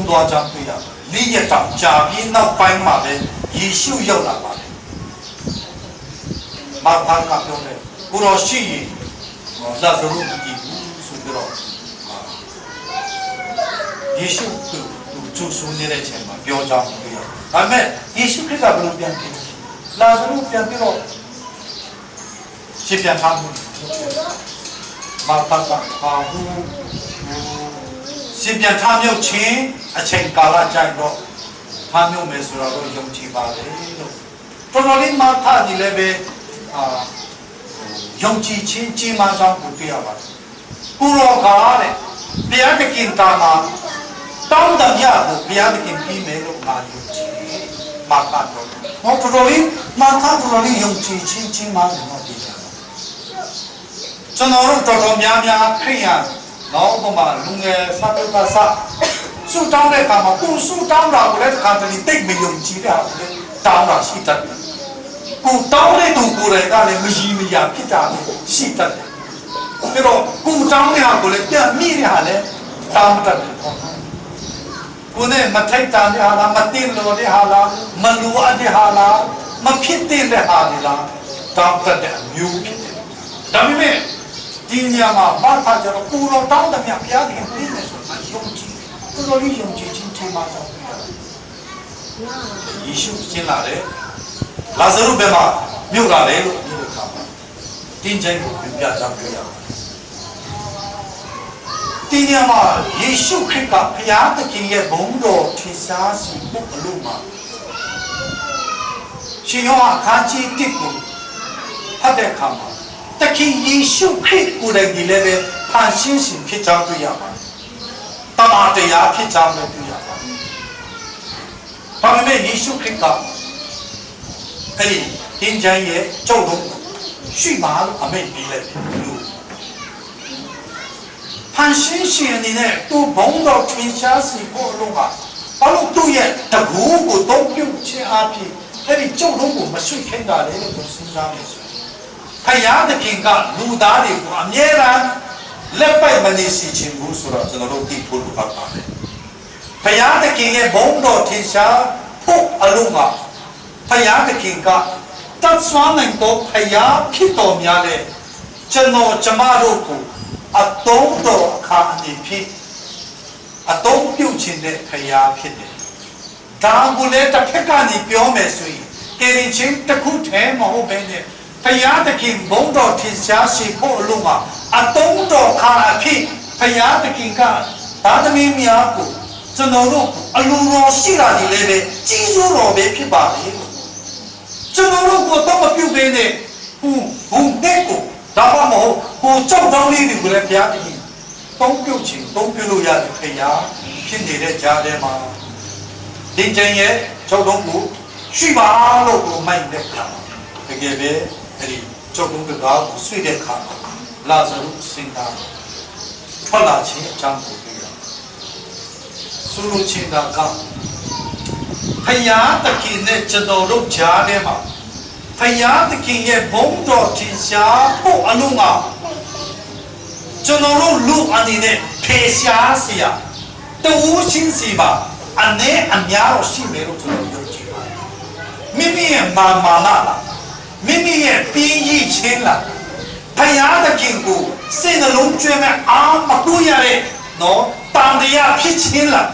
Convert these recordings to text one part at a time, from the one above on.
多张对呀，你也长假比那白马的一宿要了嘛的，马他干表的，古老西，那时候的是个了，一宿就收你的钱嘛，表彰对呀，俺们一宿可咋不能变的？那时候变的了，是变长的，马他干是变长有钱。အချိန်ကာလကြိုက်တော့ထားမျိုးမယ်ဆိုတော့ယုံကြည်ပါလေလို့တော်တော်လေးမှထားကြည့်လည်းပဲယုံကြည်ခြင်းကြီးမားကြောင်းကိုတွေ့ရပါတယ်ကိုရောကားတဲ့ဘုရားသခင်တာမှာတောင်းတမြတ်ကိုဘုရားသခင်ပြီးမယ်လို့မာယုံကြည်မှာကတော့ဟောတော်တော်လေးမှထားတော်တော်လေးယုံကြည်ခြင်းကြီးမားတယ်တော့ဒီကျွန်တော်တို့တော်တော်များများခရိယာနောက်ဘုမှာလူငယ်စတုကစဆူတောင်းတဲ့အခါမှာကိုဆူတောင်းတာကိုလည်းတစ်ခါတလေတိတ်မယုံကြည်တာကိုလည်းတောင်းတာရှိတတ်တယ်။ကိုတောင်းတဲ့သူကိုယ်တိုင်ကလည်းမရည်မရာဖြစ်တာရှိတတ်တယ်။ပြီးတော့ကိုတောင်းတဲ့ဟာကိုလည်းပြန်မိတဲ့ဟာလည်းတောင်းတတ်တယ်။ကိုနဲ့မထိုက်တန်တဲ့ဟာလားမတင်လို့တဲ့ဟာလားမလိုအပ်တဲ့ဟာလားမဖြစ်တဲ့ဟာတွေလားတောင်းတတ်တဲ့အမျိုးဖြစ်တယ်။ဒါပေမဲ့ဒီညမှာဘာသာကြတော့ကိုတော်တောင်းတဲ့မြတ်ဘုရားခင်ပြည့်မယ်ဆိုတာယုံကြည်တော်တော်လေးယုံကြည်ခြင်းထင်မှာတော့ယေရှုကျင်းလာတယ်လာဇရုဘယ်မှာမြို့လာတယ်လို့ဒီခါမှာတင်းချိုင်းကိုပြပြချပြရအောင်ဒီညမှာယေရှုခရစ်ကဘုရားသခင်ရဲ့ဘုန်းတော်ထင်ရှားစီဖို့အလို့မှာရှင်ယောဟန်အခန်းကြီး1ကိုဖတ်တဲ့အခါမှာသခင်ယေရှုခရစ်ကိုယ်တိုင်ဒီလည်းပဲဖန်ဆင်းရှင်ဖြစ်ကြောင်းတွေ့ရပါတယ်တမန်တရားဖြစ်ကြောင်းလည်းတွေ့ရပါတယ်။ဒါပေမဲ့ယေရှုခရစ်ကအဲ့ဒီတင်းချိုင်းရဲ့ကျုပ်တို့ရှိပါလို့အမိန့်ပေးလိုက်တယ်လို့ဖန်ဆင်းရှင်အနေနဲ့သူ့ဘုံတော်ထင်ရှားစီဖို့အလို့ကဘာလို့သူ့ရဲ့တကူကိုသုံးပြုခြင်းအဖြစ်အဲ့ဒီကျုပ်တို့ကိုမဆွေးခင်းတာလေလို့စဉ်းစားနေဆိုဖယားသခင်ကလူသားတွေကိုအမြဲတမ်းလက်ပိုက်မနေစီခြင်းဘူးဆိုတော့ကျွန်တော်တို့သိဖို့လိုပါတယ်။ဘုရားသခင်ရဲ့ဘုန်းတော်ထင်ရှားဖို့အလုံးကဘုရားသခင်ကတတ်ဆွမ်းနိုင်သောဘုရားဖြစ်တော်များတဲ့ကျွန်တော်ကျမတို့ကိုအတုံးတော်အခါအနေဖြင့်အတုံးပြုတ်ခြင်းတဲ့ဘုရားဖြစ်တယ်။ဒါကိုလည်းတစ်ဖက်ကနေပြောမယ်ဆိုရင်ကယ်တင်ခြင်းတစ်ခုတည်းမဟုတ်ဘဲနဲ့ဘုရားသခင်ဘုန်းတော်ထင်ရှားစေဖို့အလုံးကအတုံးတော်ခါအဖြစ်ဘုရားသခင်ကသာသမီများကိုကျွန်တော်တို့အလိုတော်ရှိတာဒီလည်းပဲကြီးစိုးတော်ပဲဖြစ်ပါလေကျွန်တော်တို့ကတော့မပြုတ်သေးနဲ့ဘုံတဲ့ကိုဒါမှမဟုတ်ကိုကြောက်တောင်းလေးတွေကိုလည်းဘုရားသခင်သုံးပြုတ်ခြင်းသုံးပြုလို့ရတယ်ဘုရားဖြစ်နေတဲ့ကြားထဲမှာဒီကျင်ရဲ့ကြောက်တော့ကိုရှိပါလို့ကိုမိုက်တဲ့ခါတကယ်ပဲအဲ့ဒီကြောက်တော့ကကိုဆွေးတဲ့ခါလာဇရုစင်တာထွက်လာခြင်းအကြောင်းကိုပြောရဆိုလိုချင်တာကဘုရားသခင်နဲ့ကျွန်တော်တို့ကြားထဲမှာဘုရားသခင်ရဲ့ဘုန်းတော်ထင်ရှားဖို့အလုံးကကျွန်တော်တို့လူအနေနဲ့ဖေရှားเสียတူးချင်းစီပါအနေအများတော့ရှိမယ်လို့ကျွန်တော်ယုံကြည်ပါတယ်မိမိရဲ့မာမာနလားမိမိရဲ့ပြင်းရည်ချင်းလားဘုရားသခင်ကိုစိတ်နှလုံးကျွမ်းမဲ့အာမကူရတဲ့နော်တန်တရားဖြစ်ခြင်းလား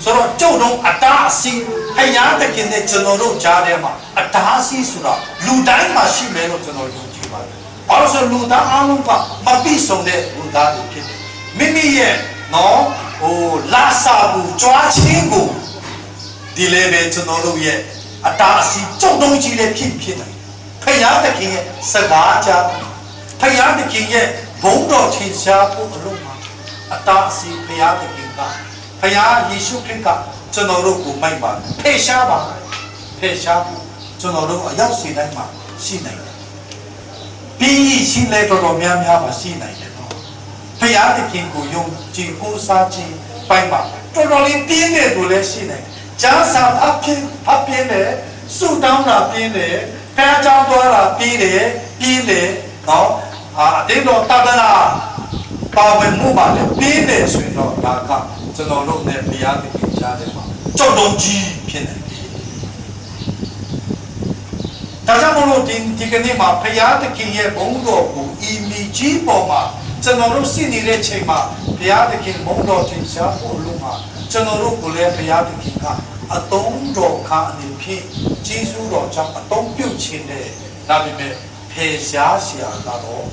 ဆိုတော့ကျုပ်တို့အတားအဆီးဘုရားသခင်နဲ့ကျွန်တော်တို့ကြားထဲမှာအတားအဆီးဆိုတာလူတိုင်းမှာရှိမယ်လို့ကျွန်တော်ယုံကြည်ပါတယ်။ဘာလို့ဆိုလူသားအလုံးကမပြည့်စုံတဲ့လူသားတွေဖြစ်တယ်။မိမိရဲ့နော်လာစာဘူးကြွားခြင်းကိုဒီလေပဲကျွန်တော်တို့ရဲ့အတားအဆီးကျုပ်တို့ကြီးလည်းဖြစ်တယ်။ဘုရားသခင်ရဲ့စကားကြားဘုရားသခင်ရဲ့ဘုန်းတော်ထင်ရှားဖို့အလုံးမှာအတားအဆီးဘုရားသခင်ကဘုရားယေရှုခရစ်ကကျွန်တော်တို့ကိုမိုက်ပါဖယ်ရှားပါဖယ်ရှားဖို့ကျွန်တော်တို့အရောက်စီတိုင်းမှာရှိနိုင်တယ်ပြီးရှိလဲတော်တော်များများမှာရှိနိုင်တယ်နော်ဘုရားသခင်ကိုယုံကြည်ကိုးစားခြင်းပိုင်းမှာတော်တော်လေးပြင်းတယ်ကိုလည်းရှိနိုင်ကျမ်းစာအပြင်းတယ်ဆုတောင်းတာပြင်းတယ်ဖះကြောင်းသွားတာပြင်းတယ်နော်အတင်းတော်တသနာပါဝင်မှုပါလေပြင်းတယ်ဆိုရင်တော့ဒါက ကျွန်တော်တို့နဲ့ဘုရားသခင်ကြားတယ်မှာကြောက်တုံးကြီးဖြစ်နေတယ်ဒါကြောင့်မို့လို့ဒီကနေ့မှာဘုရားသခင်ရဲ့ဘုန်းတော်ကိုဤမိကြီးပေါ်မှာကျွန်တော်တို့ရှိနေတဲ့ချိန်မှာဘုရားသခင်ဘုန်းတော်တင်ရှားဖို့လို့မှာကျွန်တော်တို့ကိုလည်းဘုရားသခင်ကအသုံးတော်ခါအနေဖြင့်ကျေးဇူးတော်ကြောင့်အသုံးပြုခြင်းနဲ့ဒါပေမဲ့ဖယ်ရှားရှာကတော့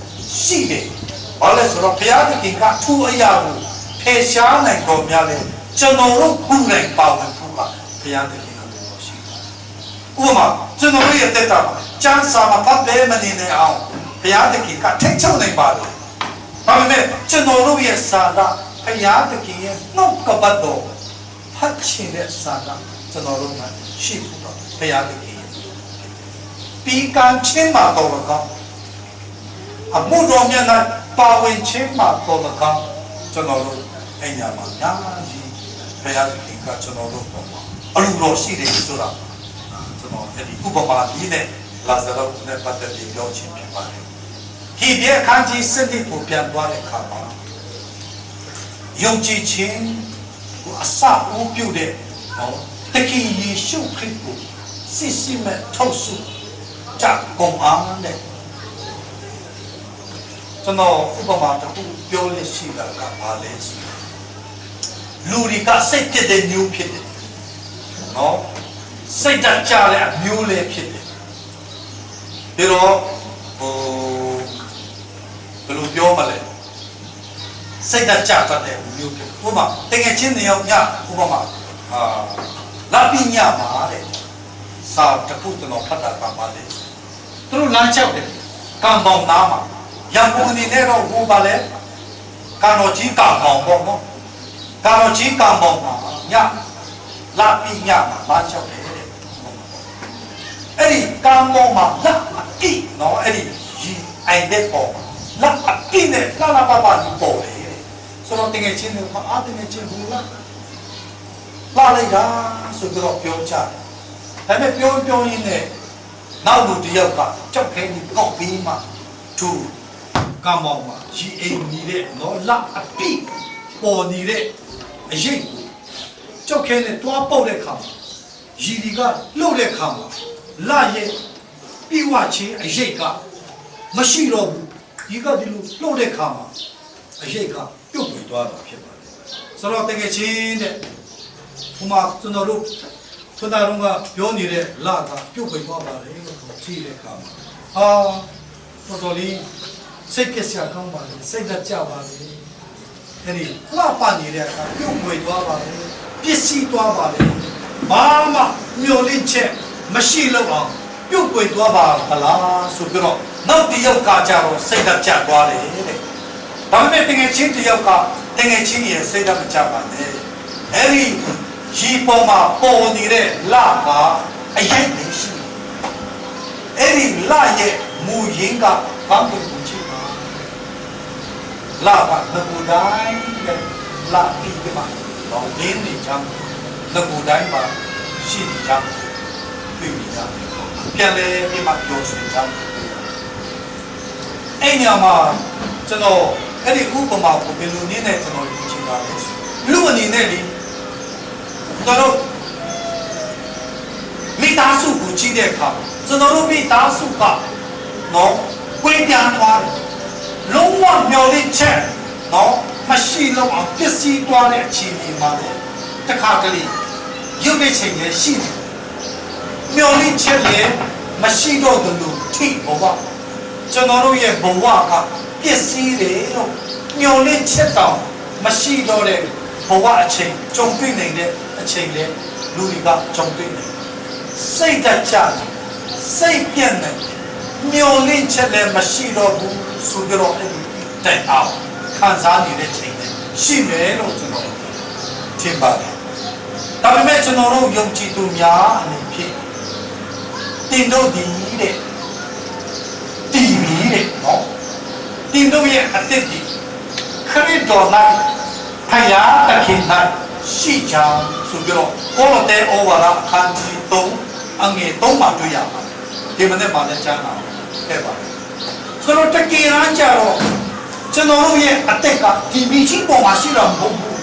ရှိတယ်။ဘာလဲဆိုတော့ဘုရားသခင်ကထူအရာကိုဖယ်ရှားနိုင်တော်များလဲကျွန်တော်တို့ခုနိုင်ပါဝင်ဖို့ကဘုရားသခင်ကလို့ရှိတယ်။ဥပမာကျွန်တော်ရဲ့တက်တာကျမ်းစာမှာဖတ်တယ်မနေနဲ့အောင်ဘုရားသခင်ကထိတ်ချုပ်နိုင်ပါလေ။ဒါပေမဲ့ကျွန်တော်တို့ရဲ့စာကဘုရားသခင်ရဲ့နှုတ်ကပတ်တော်ဖတ်ခြင်းတဲ့စာကကျွန်တော်တို့မှာရှိဖို့တော့ဘုရားသခင်ပြီးကံချင်းမှာတော့ကောအမှုတော်မြတ်၌ပါဝင်ခြင်းမှာတော့ကောကျွန်တော်တို့အညာမှာညာကြီးဘုရားသခင်ကကျွန်တော်တို့ပေါ်မှာအလိုတော်ရှိတယ်ဆိုတာကျွန်တော်ဒီဥပမာလေးနဲ့လာဇာရုနဲ့ပတ်သက်ပြီးပြောချင်ဖြစ်ပါတယ်။ဒီပြအခန်းကြီးစနစ်ကိုပြန်သွားတဲ့အခါမှာယုံကြည်ခြင်းကိုအစအဦးပြုတဲ့နော်တခင်ယေရှုခရစ်ကိုစစ်စစ်မဲ့ထုတ်ဆုကြကုန်အောင်တဲ့ကျွန်တော်ဥပမာတစ်ခုပြောလို့ရှိတာကဘာလဲဆိုလူတွေကစိတ်ပြည့်တဲ့မျိုးဖြစ်တယ်နော်စိတ်ဓာတ်ကြတဲ့အမျိုးလေးဖြစ်တယ်ဒါတော့ဘယ်လိုပြောမလဲစိတ်ဓာတ်ကြတတ်တဲ့မျိုးဖြစ်ဥပမာတကယ်ချင်းနေအောင်ညဥပမာလာပညာမှာတဲ့စာတစ်ခုကျွန်တော်ဖတ်တာပါပါတယ်သူတို့လမ်းလျှောက်တယ်ကံပေါင်းသားမှာရန်ကုန်အနေနဲ့တော့ဟိုပါလေကံတော်ကြီးကံပေါင်းပေါ့နော်ကံတော်ကြီးကံပေါင်းမှာညလာပညာမှာလမ်းလျှောက်တယ်အဲ့ဒီကံပေါင်းမှာလာအကိနော်အဲ့ဒီအိုင်တဲ့ပေါ့လာအကိနဲ့လာလာပါပါဒီပေါ့လေဆိုတော့တကယ်ချင်းကအားတကယ်ချင်းဘူးလားလာလိုက်တာဆိုတော့ပြောကြတယ်ဒါပေမဲ့ပြောရင်းနဲ့နောက်လူတယောက်ကကြောက်ခဲနေပေါက်ပြီးမှသူကံမောင်မှာရီအိမ်နေတဲ့နော်လာအပိပေါ်နေတဲ့အရေးကြောက်ခဲနဲ့တွားပုတ်တဲ့ခါမှာရီဒီကလှုပ်တဲ့ခါမှာလာရဲ့ပြီးဝချင်းအရေးကမရှိတော့ဘူးဒီကဒီလိုလှုပ်တဲ့ခါမှာအရေးကပြုတ်ပြီးသွားတာဖြစ်ပါတယ်ဆိုတော့တကယ်ချင်းတဲ့ဘုမာကျွန်တော်တို့ခဏတော့ကပြောနေတဲ့လာကပြုတ်ပြီးသွားပါလေလို့ကြည့်တဲ့အခါမှာတော်တော်လေးစိတ်ကစရာကောင်းပါလေစိတ်ဓာတ်ကြပါလေအဲဒီလာပါနေတဲ့အခါပြုတ်ပြီးသွားပါလေပစ္စည်းသွားပါလေဘာမှမျောလင့်ချက်မရှိတော့အောင်ပြုတ်ပြီးသွားပါလားဆိုပြီးတော့နောက်တစ်ယောက်ကကြတော့စိတ်ဓာတ်ကြသွားတယ်တဲ့ဒါပေမဲ့တကယ်ချင်းတစ်ယောက်ကတကယ်ချင်းရဲ့စိတ်ဓာတ်မကြပါနဲ့အဲဒီရီပေါ်မှာပေါ်နေတဲ့လာကအရေးကြီးရှိအဲ့ဒီလာရဲ့မူရင်းကဘာလို့ချစ်ပါလာကငကူတိုင်းတဲ့လာပြီးဒီမှာတော့ရင်းနေချမ်းငကူတိုင်းမှာရှိနေချမ်းပြီးနေချမ်းပြန်လေဒီမှာပြောစင်ချမ်းအဲ့ညမှာကျွန်တော်အဲ့ဒီဥပမာကိုဘယ်လိုနည်းနဲ့ကျွန်တော်ယူချင်ပါလဲလူအနေနဲ့ဒီတော့မိသားစုကိုကြည့်တဲ့အခါကျွန်တော်တို့မိသားစုကနော်ကွေးပြန်သွားတယ်လုံးဝမျောလင့်ချက်နော်မရှိတော့အောင်ပစ္စည်းသွားတဲ့အခြေအနေမှာလေတခါတလေရုပ်ရချိန်လည်းရှိတယ်မျောလင့်ချက်လည်းမရှိတော့တယ်လို့ထိဘောပါကျွန်တော်တို့ရဲ့ဘဝကပစ္စည်းတွေတော့မျောလင့်ချက်တောင်မရှိတော့တဲ့ဘဝအချိန်ကြုံတွေ့နေတဲ့အချိန်လေလူတွေကကြုံတွေ့နေစိတ်ဓာတ်ချစိတ်ပြတ်နေမျောလင့်ချက်လည်းမရှိတော့ဘူးဆိုကြတော့အဲ့ဒီတိုင်အောင်ခံစားနေတဲ့ချိန်နဲ့ရှိမယ်လို့ကျွန်တော်ထင်ပါတယ်ဒါပေမဲ့ကျွန်တော်တို့ယုံကြည်သူများအနေဖြင့်တင်တို့ဒီတဲ့တီဗီတဲ့နော်တင်တို့ရဲ့အသက်ဒီခရစ်တော်၌ဖယားတခင်၌ရှိချောင်းဆိုပြီးတော့ကိုလိုတဲဩဝါဒအခန်းကြီး3အငယ်3မှာတွေ့ရပါတယ်ဒီမနေ့မှလည်းကြားနာခဲ့ပါတယ်ဆိုတော့တကယ်တမ်းကျတော့ကျွန်တော်တို့ရဲ့အသက်ကဒီမိချင်းပေါ်မှာရှိတော့မဟုတ်ဘူး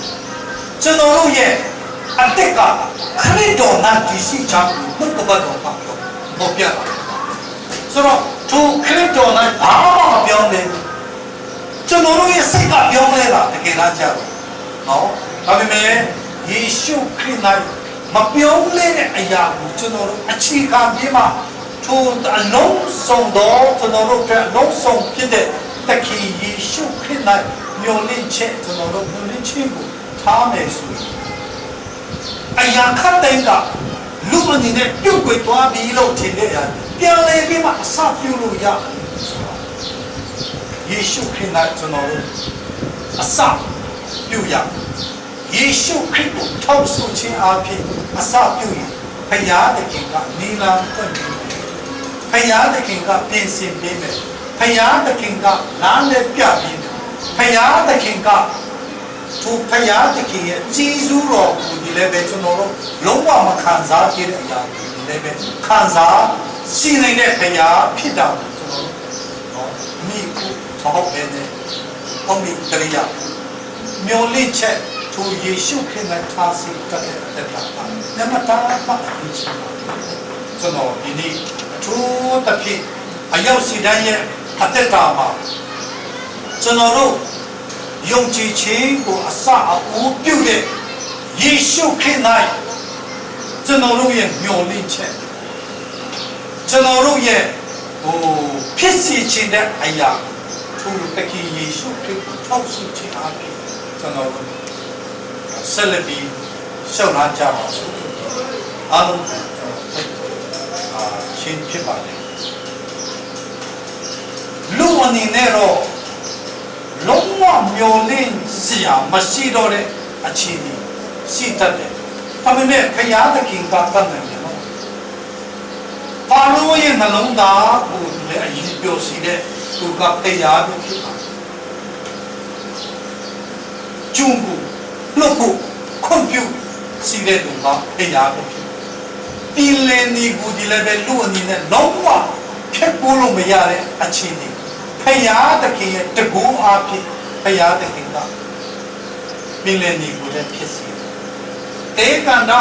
ကျွန်တော်တို့ရဲ့အတက်ကခရစ်တော်နဲ့တည်ရှိချမှုနှုတ်ကပတ်တော်မှာပေါ်ပြတာဆိုတော့သူခရစ်တော်နဲ့ဘာမှမပြောင်းလဲကျွန်တော်တို့ရဲ့စိတ်ကပြောင်းလဲတာတကယ်လားကြာနော်ဒါပေမဲ့ယေရှုခရစ်၌မပြောင်းလဲတဲ့အရာကိုကျွန်တော်တို့အခြေခံပြီးမှသူအလုံးစုံသောကျွန်တော်တို့ကအလုံးစုံဖြစ်တဲ့တခင်ယေရှုခရစ်၌မျှော်လင့်ချက်ကျွန်တော်တို့မျှော်လင့်ခြင်းကိုထားမယ်ဆိုရင်အရာခတ်တဲ့ကလူအနေနဲ့ပြုတ်ကွယ်သွားပြီလို့ထင်တဲ့ရာပြန်လဲပြီးမှအစပြုလို့ရတယ်ဆိုတော့ယေရှုခရစ်၌ကျွန်တော်တို့အစပြုရယေရှုခရစ်ကိုထောက်ဆိုခြင်းအပြင်အစပြုရင်ဘုရားသခင်ကနိလန်ဖွင့်ပေးမယ်ဘုရားသခင်ကပြင်ဆင်ပေးမယ်ဘုရားသခင်ကလမ်းနဲ့ပြပေးမယ်ဘုရားသခင်ကသူဘုရားသခင်ရဲ့ကျေးဇူးတော်ကိုဒီလည်းပဲကျွန်တော်တို့လုံးဝမခံစားရတဲ့အရာကိုဒီလည်းပဲခံစားရှိနေတဲ့ဘုရားဖြစ်တာကိုကျွန်တော်တို့မိခုမဟုတ်ပဲနဲ့ဘုံမိတရိယာမျောလင့်ချက်သူယေရှုခရစ်နဲ့ထားစီတက်တဲ့တာပါနမတာပါအချင်းကျွန်တော်ဒီနေ့အထူးတစ်ဖြစ်အရောက်စီတိုင်းရဲ့အသက်တာမှာကျွန်တော်တို့ယုံကြည်ခြင်းကိုအစအဦးပြုတဲ့ယေရှုခရစ်၌ကျွန်တော်တို့ရဲ့မျှော်လင့်ချက်ကျွန်တော်တို့ရဲ့ဖြစ်စီခြင်းတဲ့အရာသူတခင်ယေရှုခရစ်ကိုထောက်ဆခြင်းအပြင်ကျွန်တော်တို့ဆက်လက်ပြီးရှောက်လာကြပါစို့အားလုံးရှင်းဖြစ်ပါတယ်လူအနေနဲ့တော့လုံးဝမျောလင့်စရာမရှိတော့တဲ့အခြေအနေရှိတတ်တယ်။ဒါပေမဲ့ဘုရားသခင်ကတတ်နိုင်တယ်နော်။ဘာလို့ရဲ့နှလုံးသားကိုလည်းအရင်ပြောစီတဲ့သူကဘုရားပဲဖြစ်ပါတယ်။ကျုံကိုလှုပ်ဖို့ခွန်ပြုစီတဲ့သူကဘုရားပဲဖြစ်။ဒီလင်းဒီကိုဒီလည်းပဲလူအနေနဲ့လုံးဝဖြတ်ကိုလို့မရတဲ့အခြေအနေဘုရားသခင်ရဲ့တကူအားဖြင့်ဘုရားသခင်ကပင်လယ်နေကိုလည်းဖြစ်စေတေကန္တာ